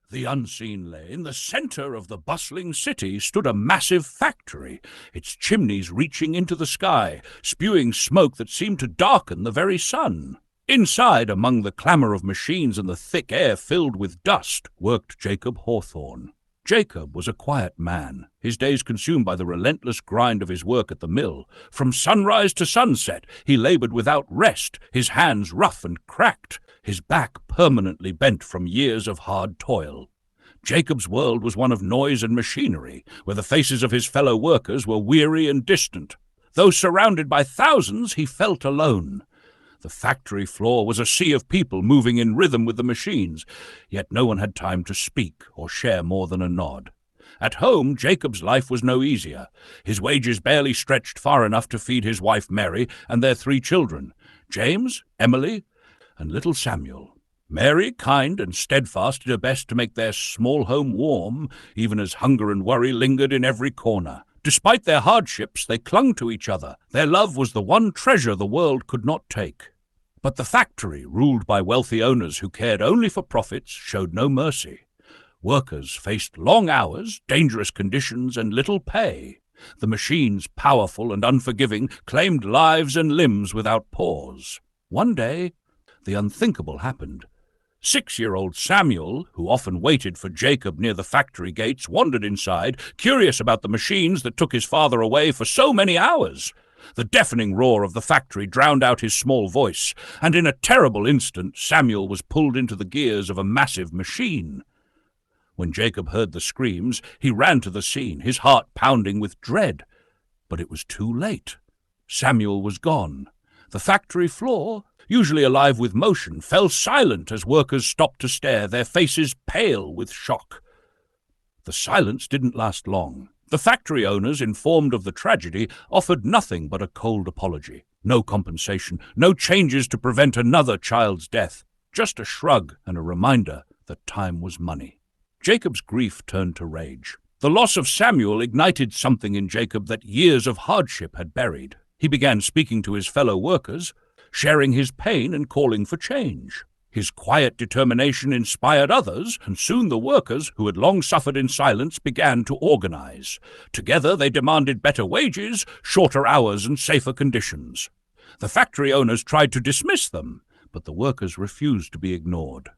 The unseen lay. In the center of the bustling city stood a massive factory, its chimneys reaching into the sky, spewing smoke that seemed to darken the very sun. Inside, among the clamor of machines and the thick air filled with dust, worked Jacob Hawthorne. Jacob was a quiet man, his days consumed by the relentless grind of his work at the mill. From sunrise to sunset, he labored without rest, his hands rough and cracked, his back permanently bent from years of hard toil. Jacob's world was one of noise and machinery, where the faces of his fellow workers were weary and distant. Though surrounded by thousands, he felt alone. The factory floor was a sea of people moving in rhythm with the machines, yet no one had time to speak or share more than a nod. At home, Jacob's life was no easier. His wages barely stretched far enough to feed his wife Mary and their 3 children, James, Emily, and little Samuel. Mary, kind and steadfast, did her best to make their small home warm, even as hunger and worry lingered in every corner. Despite their hardships, they clung to each other. Their love was the one treasure the world could not take. But the factory, ruled by wealthy owners who cared only for profits, showed no mercy. Workers faced long hours, dangerous conditions, and little pay. The machines, powerful and unforgiving, claimed lives and limbs without pause. One day, the unthinkable happened. 6-year-old Samuel, who often waited for Jacob near the factory gates, wandered inside, curious about the machines that took his father away for so many hours. The deafening roar of the factory drowned out his small voice, and in a terrible instant Samuel was pulled into the gears of a massive machine. When Jacob heard the screams, he ran to the scene, his heart pounding with dread. But it was too late. Samuel was gone. The factory floor, usually alive with motion, fell silent as workers stopped to stare, their faces pale with shock. The silence didn't last long. The factory owners, informed of the tragedy, offered nothing but a cold apology. No compensation, no changes to prevent another child's death. Just a shrug and a reminder that time was money. Jacob's grief turned to rage. The loss of Samuel ignited something in Jacob that years of hardship had buried. He began speaking to his fellow workers, sharing his pain and calling for change. His quiet determination inspired others, and soon the workers, who had long suffered in silence, began to organize. Together they demanded better wages, shorter hours, and safer conditions. The factory owners tried to dismiss them, but the workers refused to be ignored.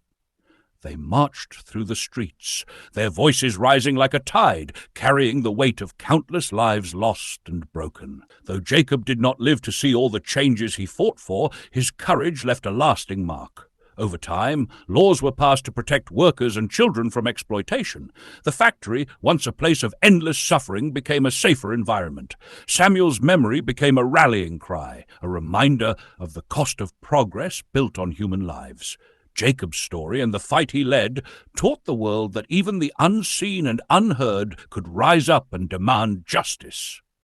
They marched through the streets, their voices rising like a tide, carrying the weight of countless lives lost and broken. Though Jacob did not live to see all the changes he fought for, his courage left a lasting mark. Over time, laws were passed to protect workers and children from exploitation. The factory, once a place of endless suffering, became a safer environment. Samuel's memory became a rallying cry, a reminder of the cost of progress built on human lives. Jacob's story and the fight he led taught the world that even the unseen and unheard could rise up and demand justice.